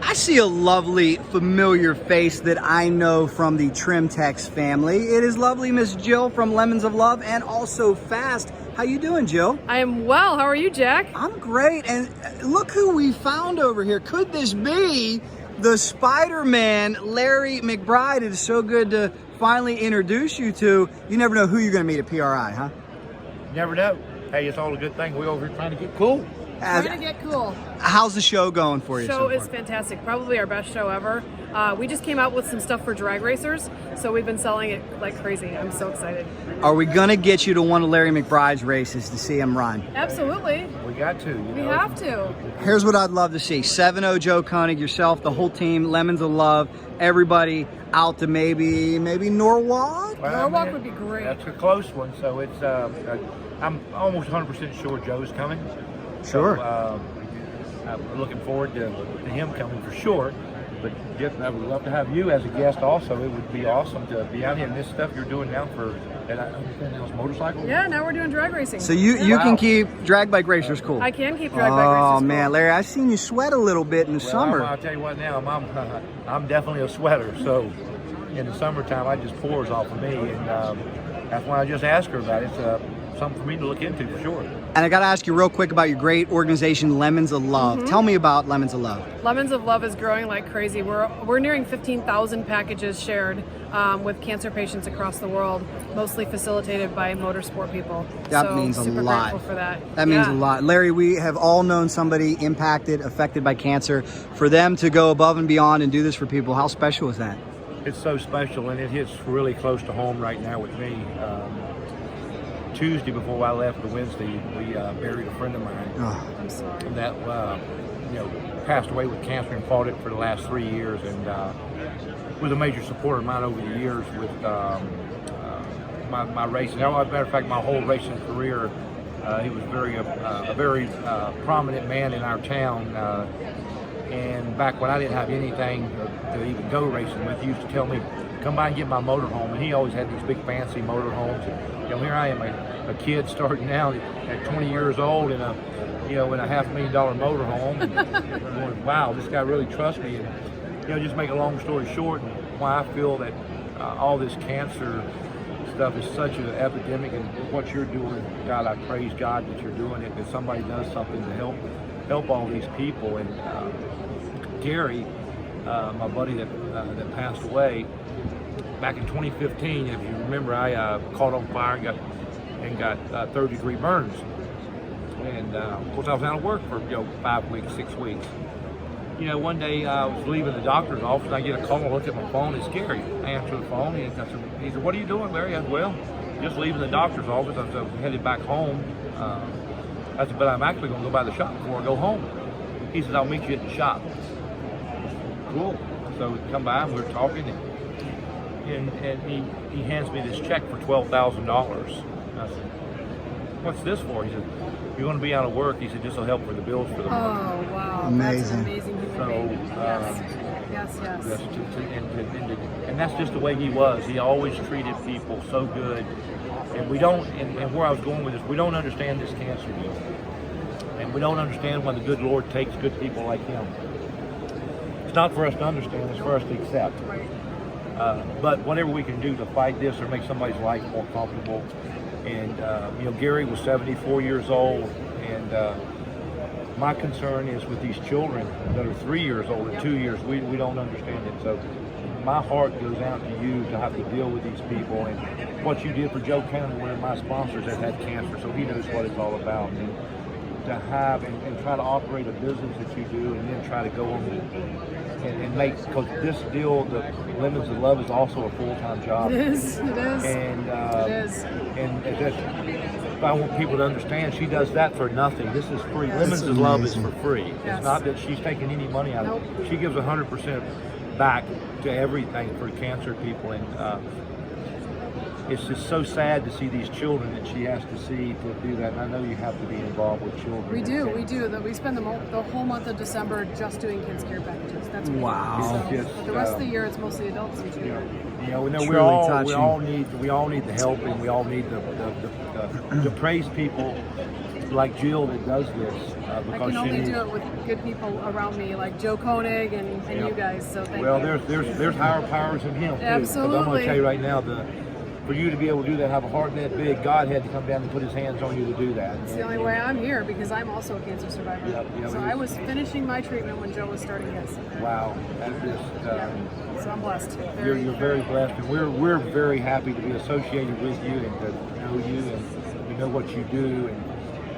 I see a lovely, familiar face that I know from the Trimtex family. It is lovely Miss Jill from Lemons of Love and also Fast. How you doing, Jill? I am well. How are you, Jack? I'm great. And look who we found over here. Could this be the Spider-Man, Larry McBride? It is so good to finally introduce you to. You never know who you're going to meet at PRI, huh? Never know. Hey, it's all a good thing. We're over here trying to get cool. Trying to get cool. How's the show going for you? Show so is far? fantastic. Probably our best show ever. We just came out with some stuff for drag racers, so we've been selling it like crazy. I'm so excited. Are we going to get you to one of Larry McBride's races to see him run? Absolutely. We got to. We have to. Here's what I'd love to see. 7-0 Joe Koenig, yourself, the whole team, Lemons of Love, everybody out to maybe Norwalk? Norwalk would be great. That's a close one. So it's I'm almost 100% sure Joe's coming. Sure. So, I'm looking forward to him coming for sure. But Jeff, I would love to have you as a guest also. It would be awesome to be out here and this stuff you're doing now for, and I understand now it's motorcycle? Yeah, now we're doing drag racing. So you can keep drag bike racers cool. I can keep drag bike racers Oh cool. man, Larry, I've seen you sweat a little bit in the summer. I'll tell you what now, I'm definitely a sweater. So in the summertime, it just pours off of me. And that's why I just asked her about it. It's something for me to look into for sure. And I got to ask you real quick about your great organization, Lemons of Love. Tell me about Lemons of Love. Lemons of Love is growing like crazy. We're nearing 15,000 packages shared with cancer patients across the world, mostly facilitated by motorsport people. That means a super lot. Grateful for that. That means a lot. Larry, we have all known somebody impacted, affected by cancer. For them to go above and beyond and do this for people, how special is that? It's so special, and it hits really close to home right now with me. Tuesday before I left to Wednesday, we buried a friend of mine I'm sorry. that passed away with cancer and fought it for the last 3 years, and was a major supporter of mine over the years with my racing. As a matter of fact, my whole racing career, he was a very prominent man in our town. And back when I didn't have anything to even go racing with, he used to tell me, come by and get my motorhome. And he always had these big fancy motorhomes. And here I am, a kid starting out at 20 years old in a $500,000 motorhome. And going, wow, this guy really trusts me. And just make a long story short, and why I feel that all this cancer stuff is such an epidemic, and what you're doing, God, I praise God that you're doing it, that somebody does something to help all these people. And Gary, my buddy that passed away back in 2015, if you remember, I caught on fire and got 3rd-degree burns. And of course, I was out of work for 5 weeks, 6 weeks. One day I was leaving the doctor's office, and I get a call. I look at my phone. It's Gary. I answer the phone. He said, "What are you doing, Larry?" I said, "Well, just leaving the doctor's office. I was headed back home." I said, "But I'm actually going to go by the shop before I go home." He said, "I'll meet you at the shop." Cool. So we come by and we're talking, and he hands me this check for $12,000. I said, "What's this for?" He said, "You're going to be out of work." He said, "This will help for the bills for the month." Oh, wow. Amazing. That's an amazing human being. Yes. And that's just the way he was. He always treated people so good. And we don't, and where I was going with this, we don't understand this cancer deal. And we don't understand when the good Lord takes good people like him. It's not for us to understand, it's for us to accept. But whatever we can do to fight this or make somebody's life more comfortable. And Gary was 74 years old, and my concern is with these children that are 3 years old and 2 years, we don't understand it. So my heart goes out to you to have to deal with these people, and what you did for Joe County, one of my sponsors that had cancer, so he knows what it's all about. And to have and try to operate a business that you do, and then try to go on and make, because this deal, the Lemons of Love, is also a full-time job. It is. And It is. And I want people to understand, she does that for nothing. This is free. Lemons of Love is for free. Yes. It's not that she's taking any money out of Nope. it. She gives 100% back to everything for cancer people. And it's just so sad to see these children that she has to see to do that. And I know you have to be involved with children. We do. We spend the whole month of December just doing kids care packages. That's what Wow. we do. So, but the rest of the year, it's mostly adults usually. We Truly all touching. we all need the help, and we all need to praise people like Jill that does this. I because can only she's, do it with good people around me, like Joe Koenig and Yep. you guys. So thank well, you. there's higher powers in him too. 'Cause I'm going Absolutely. to tell you right now, for you to be able to do that, have a heart that big, God had to come down and put His hands on you to do that. It's the only way I'm here because I'm also a cancer survivor. Yep, So I was finishing my treatment when Joe was starting his. Wow, that's just. Yeah. So I'm blessed. You're very blessed, and we're very happy to be associated with you and to know you, and we know what you do, and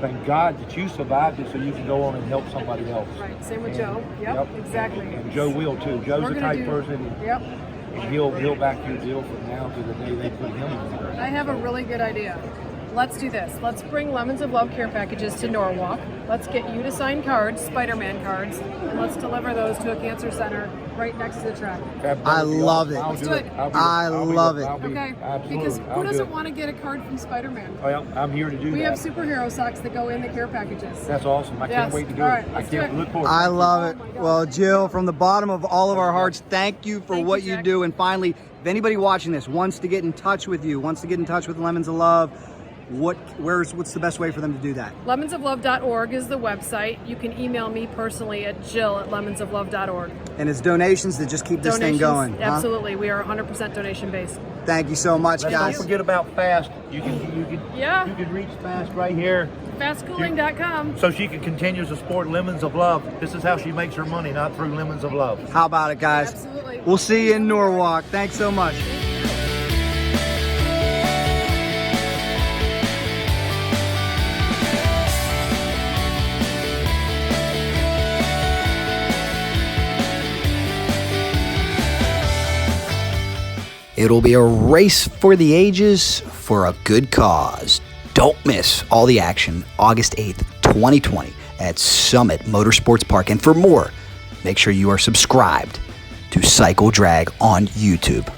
thank God that you survived it so you can go on and help somebody else. Right. Same with And- Joe. Yep. Exactly. And Joe will too. Joe's We're the gonna type do- person, Yep. and he'll back your deal from now to the day they put him in there. I have a really good idea. Let's do this. Let's bring Lemons of Love care packages to Norwalk. Let's get you to sign cards, Spider-Man cards, and let's deliver those to a cancer center right next to the track. I love it. I'll Let's do do it. it. I love it. Okay. Absolutely. Because I'll who do doesn't it. want to get a card from Spider-Man? Well, I'm here to do We that. have superhero socks that go in the care packages. That's awesome. I can't Yes. wait to do All it. right, I let's do can't it. look forward to I it. love Oh it. my God. Well, Jill, from the bottom of all of our hearts, thank you for Thank what you, you Jack. do. And finally, if anybody watching this wants to get in touch with you, wants to get in touch with Lemons of Love, what's the best way for them to do that? Lemonsoflove.org is the website. You can email me personally at jill@lemonsoflove.org. And it's donations that just keep this thing Donations, going. Huh? absolutely. We are 100% donation based. Thank you so much, Let's guys. don't forget about Fast. You can Yeah. you can reach Fast right here, Fastcooling.com. so she can continue to support Lemons of Love. This is how she makes her money, not through Lemons of Love. How about it, guys? Absolutely. We'll see you in Norwalk. Thanks so much. It'll be a race for the ages for a good cause. Don't miss all the action August 8th, 2020 at Summit Motorsports Park. And for more, make sure you are subscribed to Cycle Drag on YouTube.